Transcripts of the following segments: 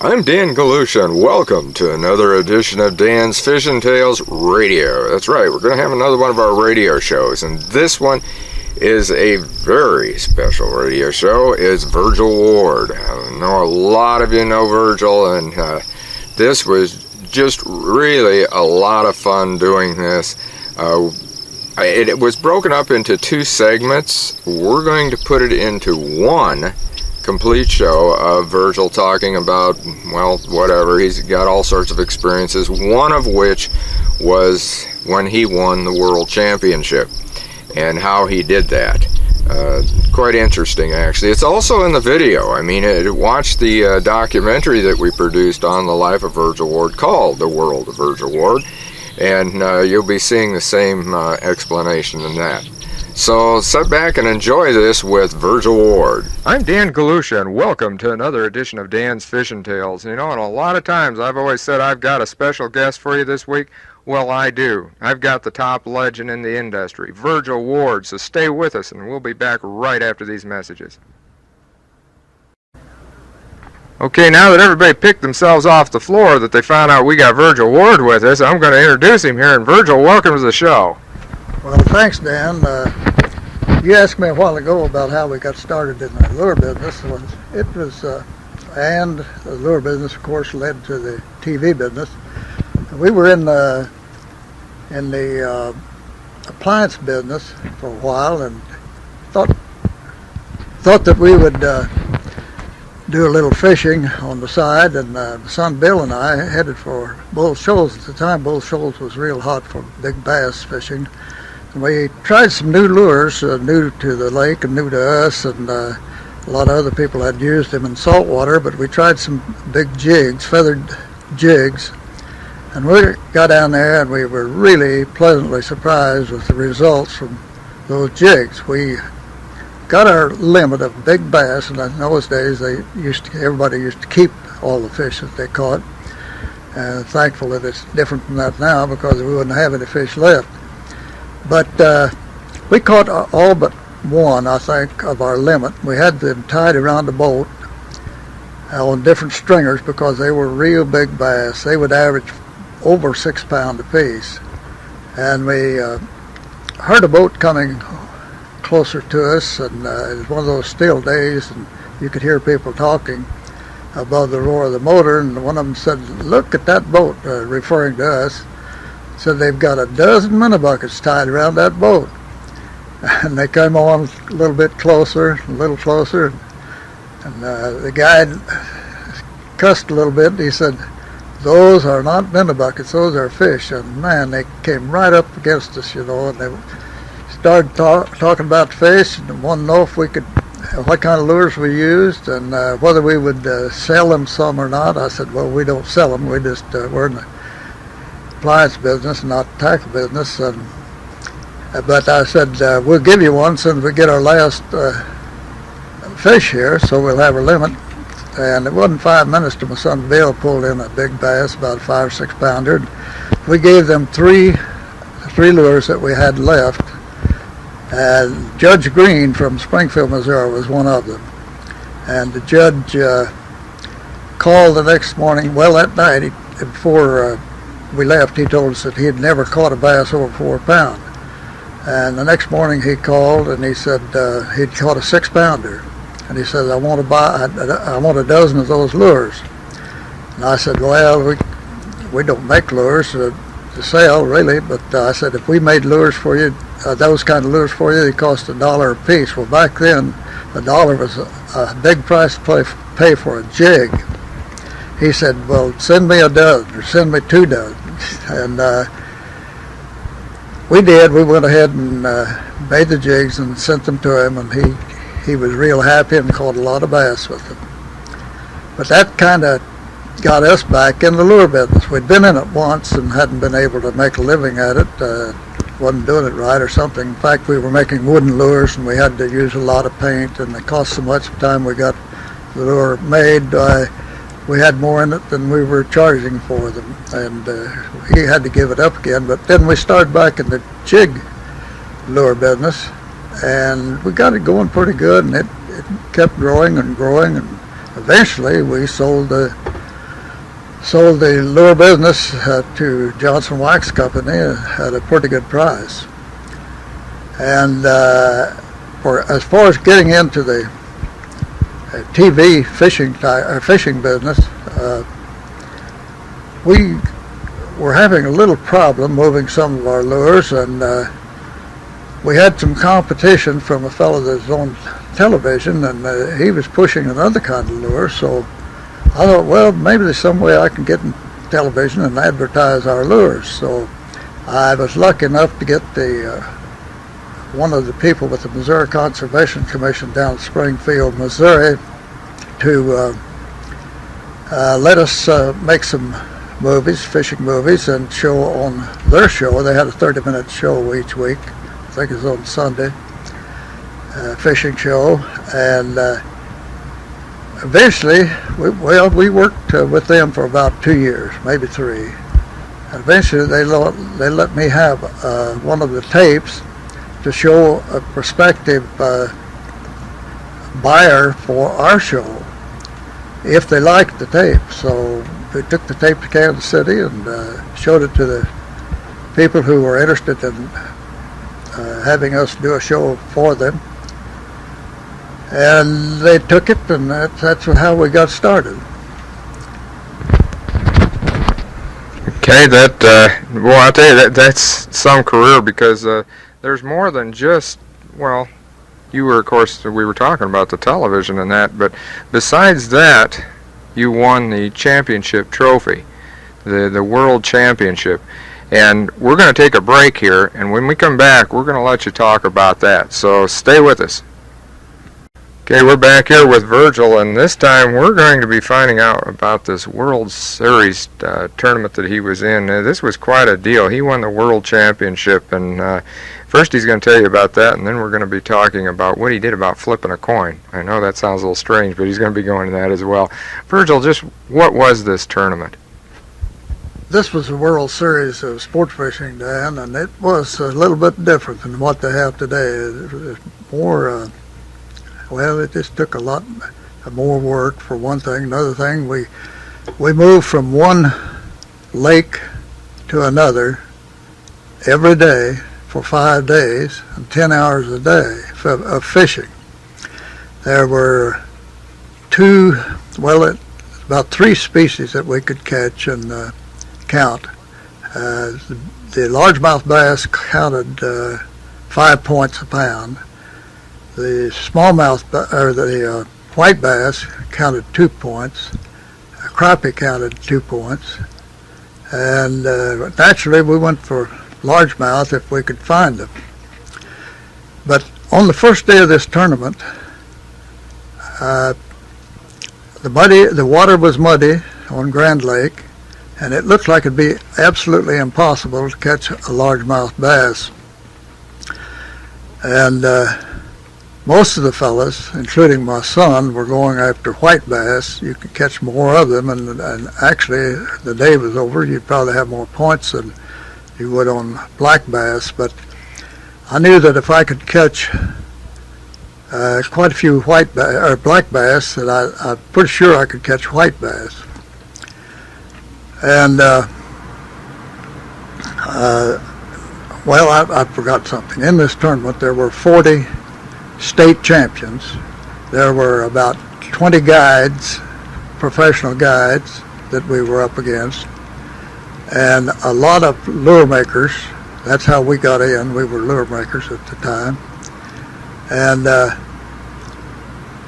I'm Dan Galusha, and welcome to another edition of Dan's Fishing Tales Radio. That's right, we're going to have another one of our radio shows, and this one is a very special radio show. It's Virgil Ward. I know a lot of you know Virgil, and this was just really a lot of fun doing this. It was broken up into two segments. We're going to put it into one complete show of Virgil talking about, well, whatever. He's got all sorts of experiences, one of which was when he won the World Championship and how he did that. Quite interesting, actually. It's also in the video. I mean, watch the documentary that we produced on the life of Virgil Ward called The World of Virgil Ward, and you'll be seeing the same explanation in that. So sit back and enjoy this with Virgil Ward. I'm Dan Galusha, and welcome to another edition of Dan's Fishing Tales. You know, and a lot of times I've always said I've got a special guest for you this week. Well, I do. I've got the top legend in the industry, Virgil Ward, so stay with us, and we'll be back right after these messages. Okay, now that everybody picked themselves off the floor that they found out we got Virgil Ward with us, I'm going to introduce him here, and Virgil, welcome to the show. Well, thanks, Dan. You asked me a while ago about how we got started in the lure business. And the lure business, of course, led to the TV business. We were in the appliance business for a while, and thought that we would do a little fishing on the side. And my son Bill and I headed for Bull Shoals. At the time, Bull Shoals was real hot for big bass fishing. And we tried some new lures, new to the lake and new to us, and a lot of other people had used them in saltwater, but we tried some big jigs, feathered jigs, and we got down there and we were really pleasantly surprised with the results from those jigs. We got our limit of big bass, and in those days everybody used to keep all the fish that they caught. Thankful that it's different from that now, because we wouldn't have any fish left. But we caught all but one, I think, of our limit. We had them tied around the boat on different stringers because they were real big bass. They would average over 6 pounds apiece. And we heard a boat coming closer to us, and it was one of those still days, and you could hear people talking above the roar of the motor, and one of them said, "Look at that boat," referring to us. Said they've got a dozen minnow buckets tied around that boat. And they came on a little bit closer, a little closer, and the guy cussed a little bit. He said, "Those are not minnow buckets, those are fish." And man, they came right up against us, you know, and they started talking about fish and wanted to know if we could, what kind of lures we used, and whether we would sell them some or not. I said, "Well, we don't sell them, we just, we're in the appliance business, not tackle business." But I said, "We'll give you one as soon as we get our last fish here, so we'll have our limit." And it wasn't 5 minutes till my son Bill pulled in a big bass, about a 5 or 6 pounder. We gave them three lures that we had left. Judge Green from Springfield, Missouri was one of them. And the judge called the next morning, well, that night, before we left, he told us that he had never caught a bass over 4 pounds. And the next morning he called and he said he'd caught a 6 pounder. And he said, I want a dozen of those lures. And I said, well, we don't make lures to sell, really, but I said, if we made lures for you, those kind of lures for you, they cost $1 a piece. Well, back then, $1 was a big price to pay for a jig. He said, well, send me a dozen, or send me 2 dozen. And we did. We went ahead and made the jigs and sent them to him, and he was real happy and caught a lot of bass with them. But that kind of got us back in the lure business. We'd been in it once and hadn't been able to make a living at it. Wasn't doing it right or something. In fact, we were making wooden lures, and we had to use a lot of paint, and it cost so much by the time we got the lure made. We had more in it than we were charging for them, and he had to give it up again. But then we started back in the jig lure business, and we got it going pretty good, and it kept growing and growing, and eventually we sold the sold the lure business to Johnson Wax Company at a pretty good price. And as far as getting into the TV fishing business, we were having a little problem moving some of our lures, and we had some competition from a fellow that was on television, and he was pushing another kind of lure. So I thought, well, maybe there's some way I can get in television and advertise our lures. So I was lucky enough to get one of the people with the Missouri Conservation Commission down in Springfield, Missouri, to let us make some movies, fishing movies, and show on their show. They had a 30-minute show each week. I think it was on Sunday, fishing show. And eventually, we worked with them for about 2 years, maybe 3. And eventually, they let me have one of the tapes to show a prospective buyer for our show if they liked the tape. So we took the tape to Kansas City and showed it to the people who were interested in having us do a show for them. And they took it, and that's how we got started. Okay, well, I'll tell you, that's some career, because there's more than just, well, you were, of course, we were talking about the television and that, but besides that, you won the championship trophy, the world championship. And we're going to take a break here, and when we come back, we're going to let you talk about that. So stay with us. Okay, we're back here with Virgil, and this time we're going to be finding out about this World Series tournament that he was in. This was quite a deal. He won the World Championship, and first he's going to tell you about that, and then we're going to be talking about what he did about flipping a coin. I know that sounds a little strange, but he's going to be going to that as well. Virgil, just what was this tournament? This was the World Series of sport fishing, Dan, and it was a little bit different than what they have today. It was more... well, it just took a lot more work, for one thing. Another thing, we moved from one lake to another every day for 5 days and 10 hours a day of fishing. There were about 3 species that we could catch and count. The largemouth bass counted 5 points a pound. The smallmouth, or the white bass, counted 2 points. Crappie counted 2 points. And naturally, we went for largemouth if we could find them. But on the first day of this tournament, the water was muddy on Grand Lake, and it looked like it'd be absolutely impossible to catch a largemouth bass. And most of the fellas, including my son, were going after white bass. You could catch more of them, and actually, the day was over, you'd probably have more points than you would on black bass. But I knew that if I could catch quite a few black bass, that I'm pretty sure I could catch white bass. And I forgot something. In this tournament, there were 40 state champions. There were about 20 guides, professional guides, that we were up against, and a lot of lure makers. That's how we got in. We were lure makers at the time. And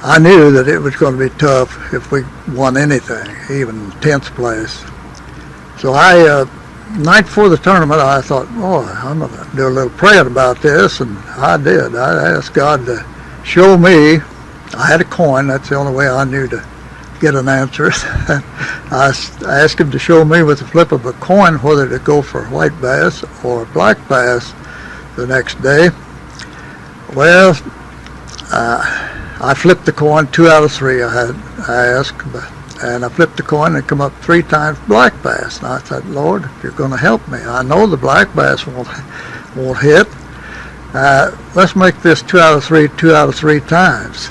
I knew that it was going to be tough if we won anything, even 10th place. So night before the tournament, I thought, I'm going to do a little praying about this, and I did. I asked God to show me. I had a coin. That's the only way I knew to get an answer. I asked him to show me with the flip of a coin whether to go for white bass or black bass the next day. Well, I flipped the coin 2 out of 3. I asked, and I flipped the coin and it come up 3 times black bass. And I thought, Lord, if you're going to help me, I know the black bass won't hit. Let's make this 2 out of 3, 2 out of 3 times.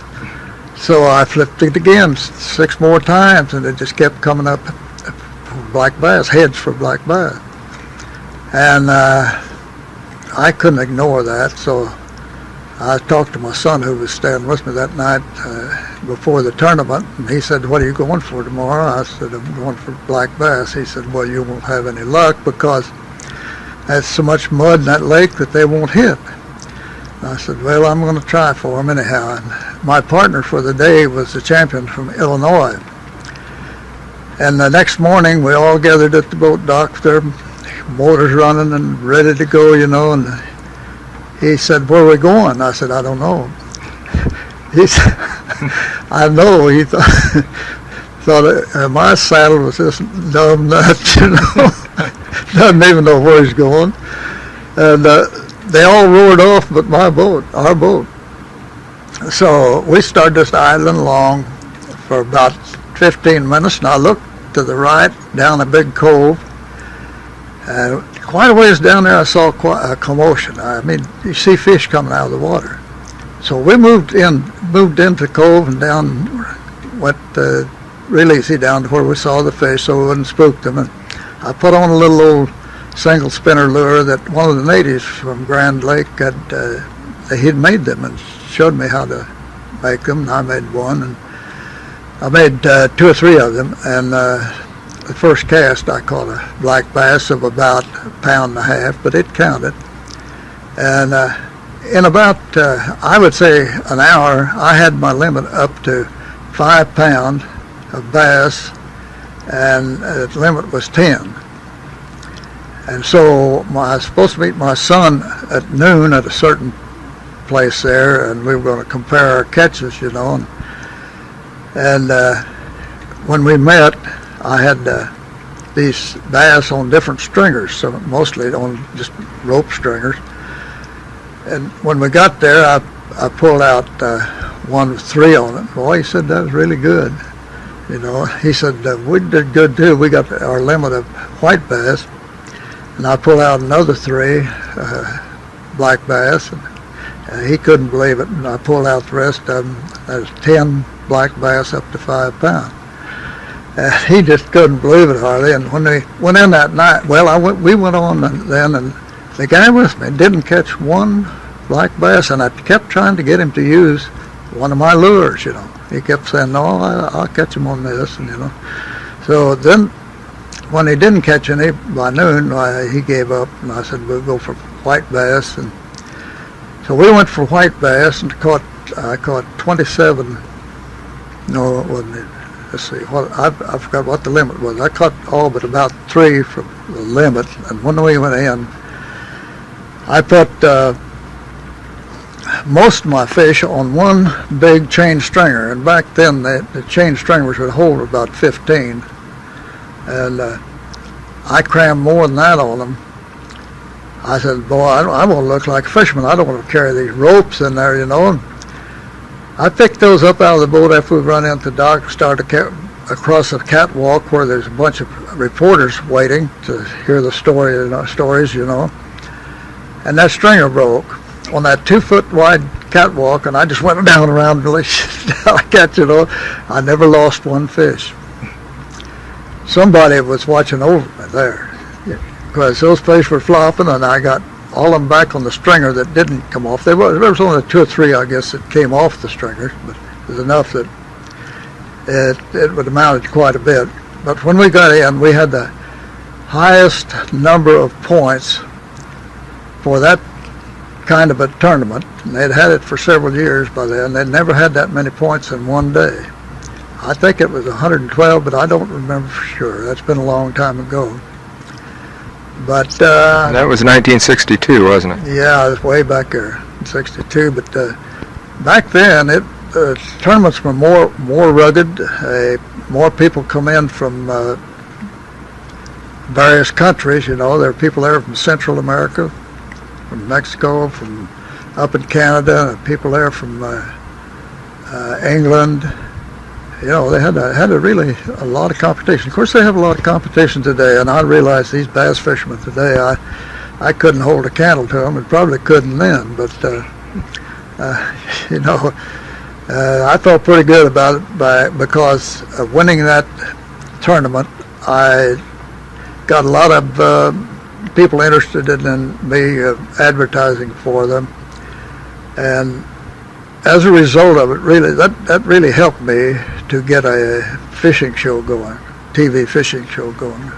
So I flipped it again 6 more times, and it just kept coming up black bass, heads for black bass. And I couldn't ignore that, so I talked to my son who was staying with me that night before the tournament, and he said, "What are you going for tomorrow?" I said, "I'm going for black bass." He said, "Well, you won't have any luck because there's so much mud in that lake that they won't hit." And I said, "Well, I'm going to try for them anyhow." And my partner for the day was the champion from Illinois. And the next morning, we all gathered at the boat dock, their motors running and ready to go, and he said, "Where are we going?" I said, "I don't know." He said, "I know." He thought my saddle was this dumb nut, doesn't even know where he's going. And they all roared off but our boat. So we started just idling along for about 15 minutes, and I looked to the right down a big cove. Quite a ways down there, I saw quite a commotion. I mean, you see fish coming out of the water. So we moved into the cove and down, went real easy down to where we saw the fish so we wouldn't spook them. And I put on a little old single spinner lure that one of the natives from Grand Lake he'd made them and showed me how to make them. And I made one, and I made 2 or 3 of them. And the first cast I caught a black bass of about 1.5 pounds, but it counted. And in about, I would say, an hour, I had my limit up to 5 pounds of bass, and the limit was 10. And so I was supposed to meet my son at noon at a certain place there, and we were going to compare our catches, And when we met, I had these bass on different stringers, so mostly on just rope stringers. And when we got there, I pulled out one with 3 on it. Boy, he said, "That was really good." He said, "We did good too. We got our limit of white bass." And I pulled out another 3 black bass, and he couldn't believe it. And I pulled out the rest of them. There's 10 black bass up to 5 pounds. And he just couldn't believe it hardly. And when we went in that night, we went on then, and the guy with me didn't catch one black bass, and I kept trying to get him to use one of my lures, He kept saying, "No, I'll catch him on this," So then, when he didn't catch any by noon, he gave up, and I said, "We'll go for white bass." And so we went for white bass, and I caught 27. No, it wasn't. Let's see. I forgot what the limit was. I caught all but about 3 from the limit, and when we went in, I put most of my fish on one big chain stringer, and back then the chain stringers would hold about 15, and I crammed more than that on them. I said, "Boy, I want to look like a fisherman. I don't want to carry these ropes in there, And I picked those up out of the boat after we run into the dock, started across a catwalk where there's a bunch of reporters waiting to hear the stories, And that stringer broke on that 2-foot wide catwalk, and I just went down around until I catch it all. I never lost one fish. Somebody was watching over me there, because those fish were flopping, and I got all of them back on the stringer that didn't come off. There was only 2 or 3, I guess, that came off the stringer, but it was enough that it would amount to quite a bit. But when we got in, we had the highest number of points for that kind of a tournament. And they'd had it for several years by then. They'd never had that many points in one day. I think it was 112, but I don't remember for sure. That's been a long time ago. But that was 1962, wasn't it? Yeah, it was way back there in '62. But back then, tournaments were more rugged. More people come in from various countries. There were people there from Central America, from Mexico, from up in Canada, and people there from England. They had a lot of competition. Of course, they have a lot of competition today, and I realize these bass fishermen today, I couldn't hold a candle to them, and probably couldn't then. But I felt pretty good about it because of winning that tournament. I got a lot of people interested in me advertising for them, and as a result of it, really that really helped me to get a fishing show going, TV fishing show going.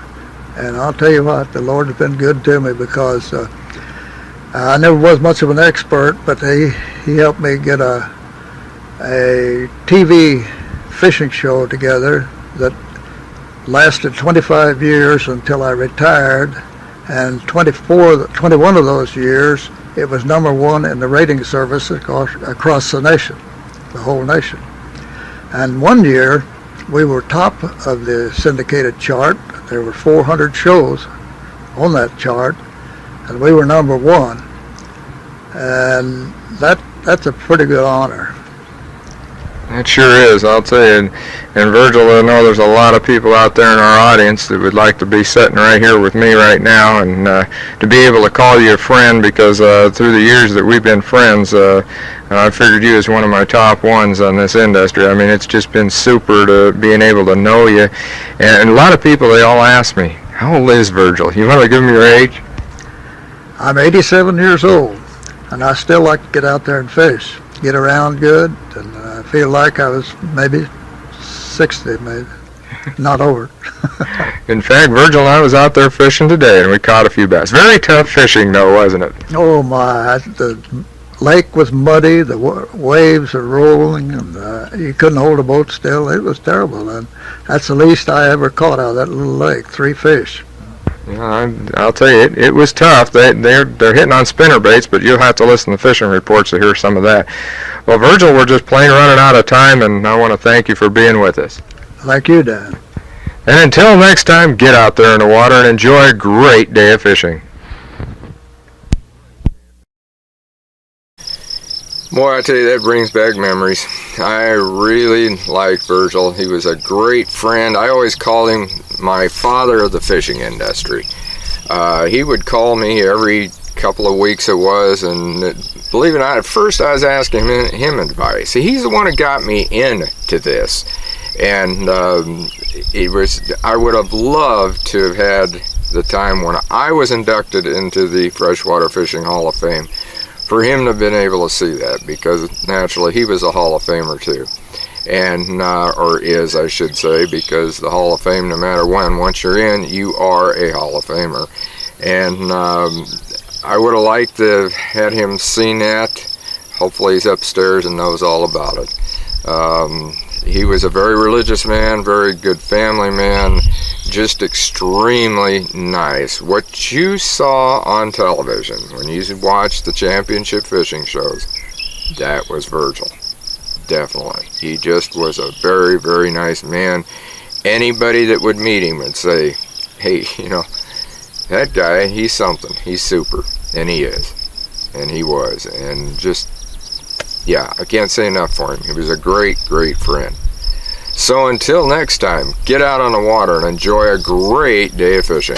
And I'll tell you what, the Lord has been good to me, because I never was much of an expert, but he helped me get a TV fishing show together that lasted 25 years until I retired, and 21 of those years it was #1 in the rating service across the nation, the whole nation. And one year we were top of the syndicated chart. There were 400 shows on that chart, and we were #1. And that's a pretty good honor. It sure is, I'll tell you. And Virgil, I know there's a lot of people out there in our audience that would like to be sitting right here with me right now, and to be able to call you a friend, because through the years that we've been friends, I figured you as one of my top ones on this industry. I mean, it's just been super to being able to know you. And a lot of people, they all ask me, how old is Virgil? You want to give me your age? I'm 87 years old, and I still like to get out there and fish, get around good, and I feel like I was maybe 60, maybe, not over. In fact, Virgil and I was out there fishing today, and we caught a few bass. Very tough fishing, though, wasn't it? Oh my, the lake was muddy, the waves are rolling, and you couldn't hold a boat still. It was terrible, and that's the least I ever caught out of that little lake, 3 fish. Yeah, I'll tell you, it was tough. They're hitting on spinner baits, but you'll have to listen to fishing reports to hear some of that. Well, Virgil, we're just plain running out of time, and I want to thank you for being with us. Thank you, Dan. And until next time, get out there in the water and enjoy a great day of fishing. Boy, I tell you, that brings back memories. I really liked Virgil. He was a great friend. I always called him my father of the fishing industry. He would call me every couple of weeks it was, and believe it or not, at first I was asking him advice. He's the one that got me into this, and I would have loved to have had the time when I was inducted into the Freshwater Fishing Hall of Fame for him to have been able to see that, because naturally he was a Hall of Famer too, and or is, I should say, because the Hall of Fame, no matter when, once you're in, you are a Hall of Famer. And I would have liked to have had him seen that. Hopefully he's upstairs and knows all about it. He was a very religious man, very good family man, just extremely nice. What you saw on television when you watched the championship fishing shows, that was Virgil. Definitely. He just was a very, very nice man. Anybody that would meet him would say, hey, you know, that guy, he's something. He's super. And he is. And he was. And just, yeah, I can't say enough for him. He was a great, great friend. So until next time, get out on the water and enjoy a great day of fishing.